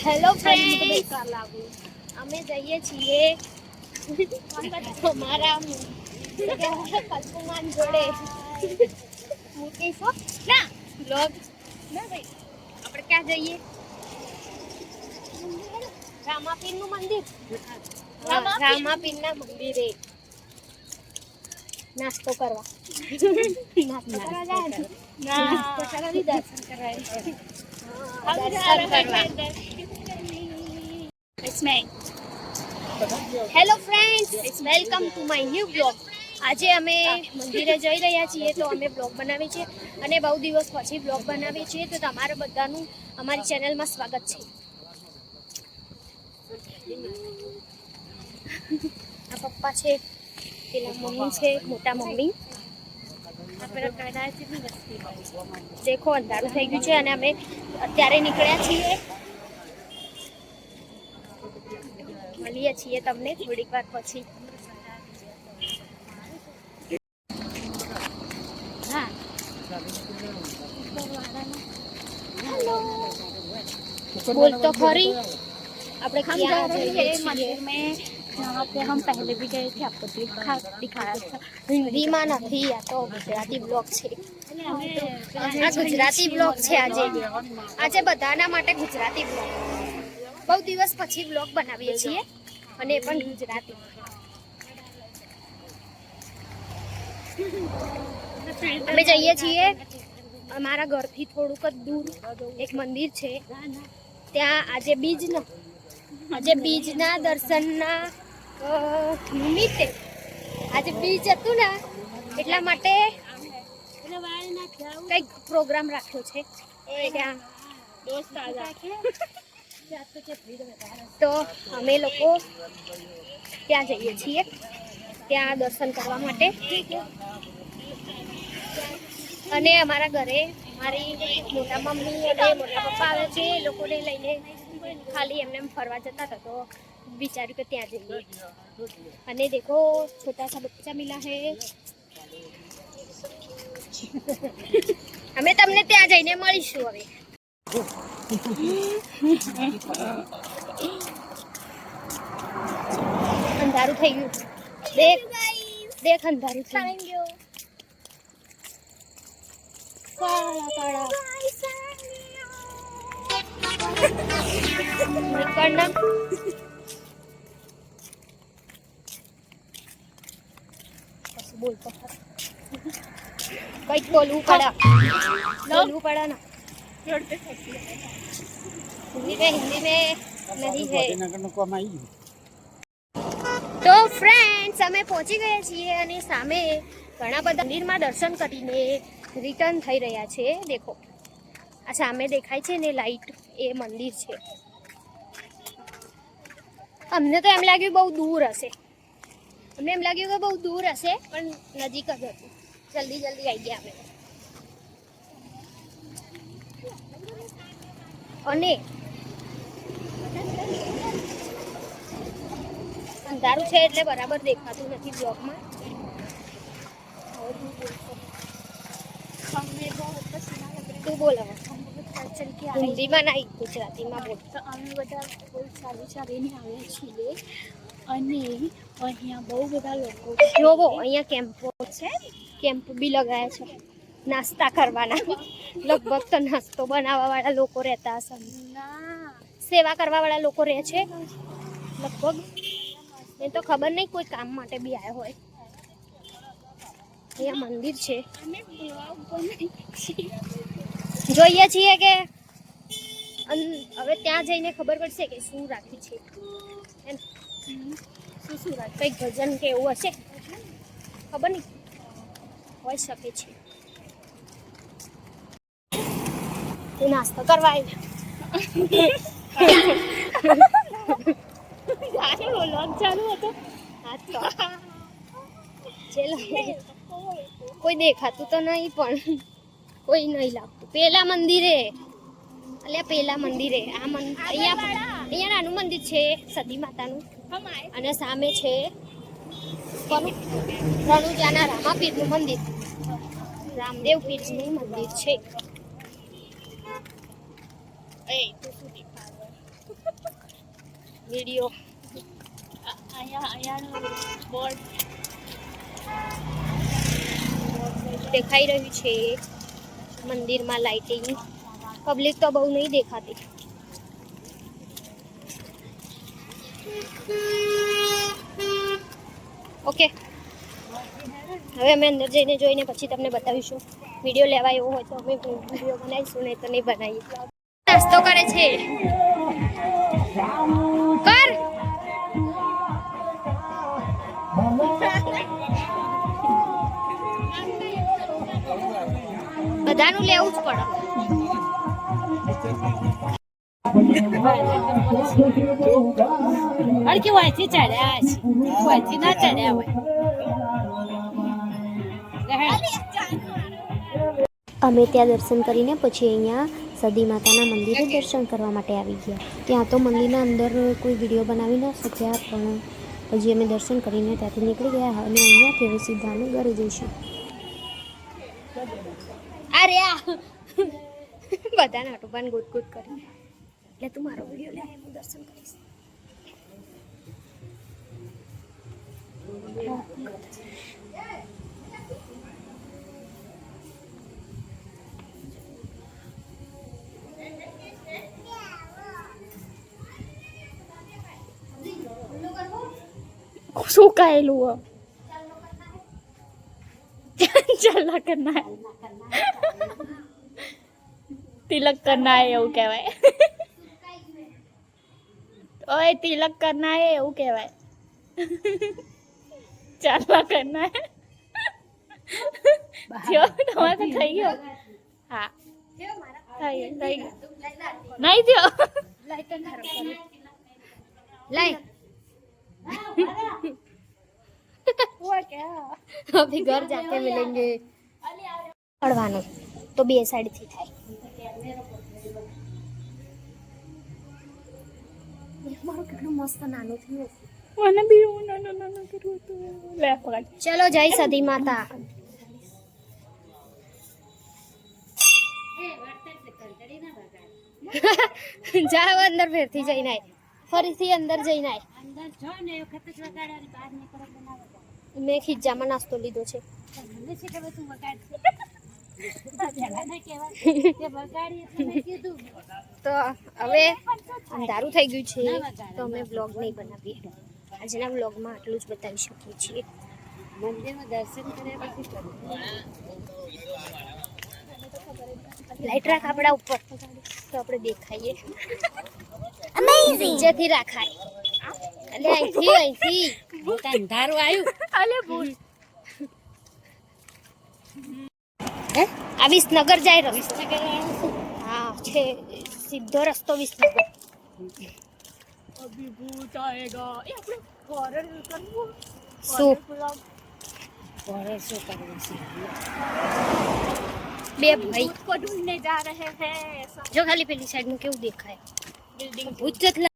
Hello friends, અમે જઈએ છીએ અમારા કલ્પુમાન જોડે મૂકીશું ના બ્લોગ ના ભાઈ. આપણે ક્યાં જઈએ? રામાપીરનું મંદિર. રામાપીરના મંદિરે નાસ્તો કરવા. નાસ્તો કરવા જાય ને? નાસ્તો કરવા દર્શન કરવા. Hello friends, welcome to my new blog. આજે અમે મંદિરે જઈ રહ્યા છીએ, તો અમે બ્લોગ બનાવીએ છીએ અને બહુ દિવસ પછી બ્લોગ બનાવીએ છીએ. તો તમારા બધાનું અમારી ચેનલમાં સ્વાગત છે. આ પપ્પા છે, પેલા મમ્મી છે, મોટા મમ્મી. દેખો અંધારું થઈ ગયું છે અને અમે અત્યારે નીકળ્યા છીએ. મળીએ છીએ તમને થોડીક વાર પછી. હા, બોલ તો ખરી. આપણે ક્યાં જઈએ મંदिर में जहाँ पे हम पहले भी गए थे, आपको दिखाया था. हिंदीમાં નથી, આ તો ગુજરાતી બ્લોગ છે. આ ગુજરાતી બ્લોગ છે. આજે બધાના માટે ગુજરાતી બ્લોગ. બહુ દિવસ પછી બ્લોગ બનાવીએ છીએ અને પણ ગુજરાતી. અમે જઈએ છીએ અમારા ઘરથી થોડુંક જ દૂર એક મંદિર છે. ત્યાં આજે બીજના દર્શનના નિમિત્તે, આજે બીજ હતું ને એટલા માટે કંઈક પ્રોગ્રામ રાખ્યો છે ત્યાં. તો અમે લોકો ત્યાં જઈએ છીએ, ત્યાં દર્શન કરવા માટે. અને અમારા ઘરે મારી મોટા મમ્મી અને મોટા પપ્પા આવે છે. એ લોકોને લઈને ખાલી એમને ફરવા જતા હતા, તો વિચાર્યું કે ત્યાં જઈએ. અને દેખો છોટા સા બચ્ચા મિલા હે. અમે તમને ત્યાં જઈને મળીશું. હવે અંધારું થઈ ગયું. દેખ અંધારું થઈ ગયું. કાળા નીકળના. પછી બોલતો કઈક બોલવું પડે ના. हिंदी में नहीं है. તો ફ્રેન્ડ્સ, અમે પહોંચી ગયા છીએ અને સામે ઘણા બધા મંદિરમાં દર્શન કરીને રિટર્ન થઈ રહ્યા છે. દેખો આ સામે દેખાય છે ને લાઈટ, એ મંદિર છે. અમને તો એમ લાગ્યું બહુ દૂર હશે. પણ નજીક જ હતું. જલ્દી આવી ગયા અમે. અને અંધારું છે એટલે બરાબર દેખાતું નથી બ્લોગમાં. તું બોલ હવે. હિન્દીમાં નહીં, ગુજરાતીમાં બોલ. તો અમે બધા બહુ ચાલીને આવ્યા છીએ અને અહીંયા બહુ બધા લોકો જોવો, અહીંયા કેમ્પો છે. કેમ્પ બી લગાયા છે નાસ્તા કરવાના. લગભગ તો નાસ્તો બનાવવા વાળા લોકો રહેતા હશે. સેવા કરવા વાળા લોકો રહે છે લગભગ. એ તો ખબર નહીં, કોઈ કામ માટે બી આવ્યા હોય. અહીંયા મંદિર છે. જોઈએ છીએ કે હવે ત્યાં જઈને ખબર પડશે કે શું રાખ્યું છે. શું રાખ્યું? કંઈક ભજન કે એવું હશે, ખબર નહીં, હોઈ શકે છે. તું નાસ્તો કરવા ચાલુ હતો. કોઈ દેખાતું તો નહીં, પણ કોઈ નહીં લાગતું. પેલા મંદિરે આ અહીંયા નાનું મંદિર છે સતી માતાનું. અને સામે છે રણુજાના રામાપીરનું મંદિર. રામદેવ પીરનું મંદિર છે. વિડીયો અહીંયાનું બોર્ડ દેખાઈ રહ્યું છે. મંદિરમાં લાઇટિંગ, પબ્લિક તો બહુ નહીં દેખાતી. ઓકે, હવે અમે અંદર જઈને જોઈને પછી તમને બતાવીશું. વિડીયો લેવા એવો હોય તો અમે વિડીયો બનાવીશું, નહીં તો નહીં બનાવીએ. નાસ્તો કરે છે. કર બધાનું લેવું જ પડે. અડકે વાંચી ચડ્યા છે, વાંચી ના ચડ્યા હોય. અમે ત્યાં દર્શન કરીને પછી અહીંયા સદી માતાના મંદિરે દર્શન કરવા માટે આવી ગયા. ત્યાં તો મંદિરના અંદર કોઈ વિડીયો બનાવી ન શક્યા, પણ હજી અમે દર્શન કરીને ત્યાંથી નીકળી ગયા અને અહીંયાથી હવે સીધા અમે ઘરે જઈશું. અરે આ બધાને હટુબાન ગોત ગોત કરી એટલે તું મારો વિડીયો લે, હું દર્શન કરીશ. શું કહેલું ચાલના કરના તિલક કરના એવું કહેવાય. ઓય તિલક કરના એવું કહેવાય. ચાલના કરના જો તમારે થઈ ગયો. હા થઈ ગયો નહીં થયો. લાઈ अभी घर जाके मिलेंगे. पढ़वानो तो बे साइड थी થાય. મારો કેટલો મસ્ત નાનો થયો. મને બી નાનો કરવું તો લે પકડ. ચલો જય સદી માતા. જાવ અંદર ફેરથી જઈને આય, ફરીથી અંદર જઈને આય. અંદર જો ને વખત જ વગાડવાની, બહાર નીકળો તો ના વગાડ. મેં ખીજામાં નાસ્તો લીધો છે. મને છે કે તું વગાડ કે વગાડી એટલે મેં કીધું. તો હવે અંધારું થઈ ગયું છે તો અમે વ્લોગ નહીં બનાવીએ. આજના વ્લોગમાં આટલું જ બતાવી શકીએ છીએ. મંદિરમાં દર્શન કર્યા પછી કરું. લાઈટ રાખ આપણા ઉપર તો આપણે દેખાઈએ. નીચેથી રાખાય. અલે અહીંથી અંધારું આવ્યું. અલે બોલ આ વિસનગર જાય રવિ. હા છે સીધો રસ્તો વિસનગર. અભિભૂત આયેગા. એ આપણે હોરર કરવું. શું હોરર શું કરવું છે? બે ભાઈ को ढूंढने जा रहे हैं. જો ખાલી પેલી સાઈડ નું કેવું દેખાય. बिल्डिंग ભૂત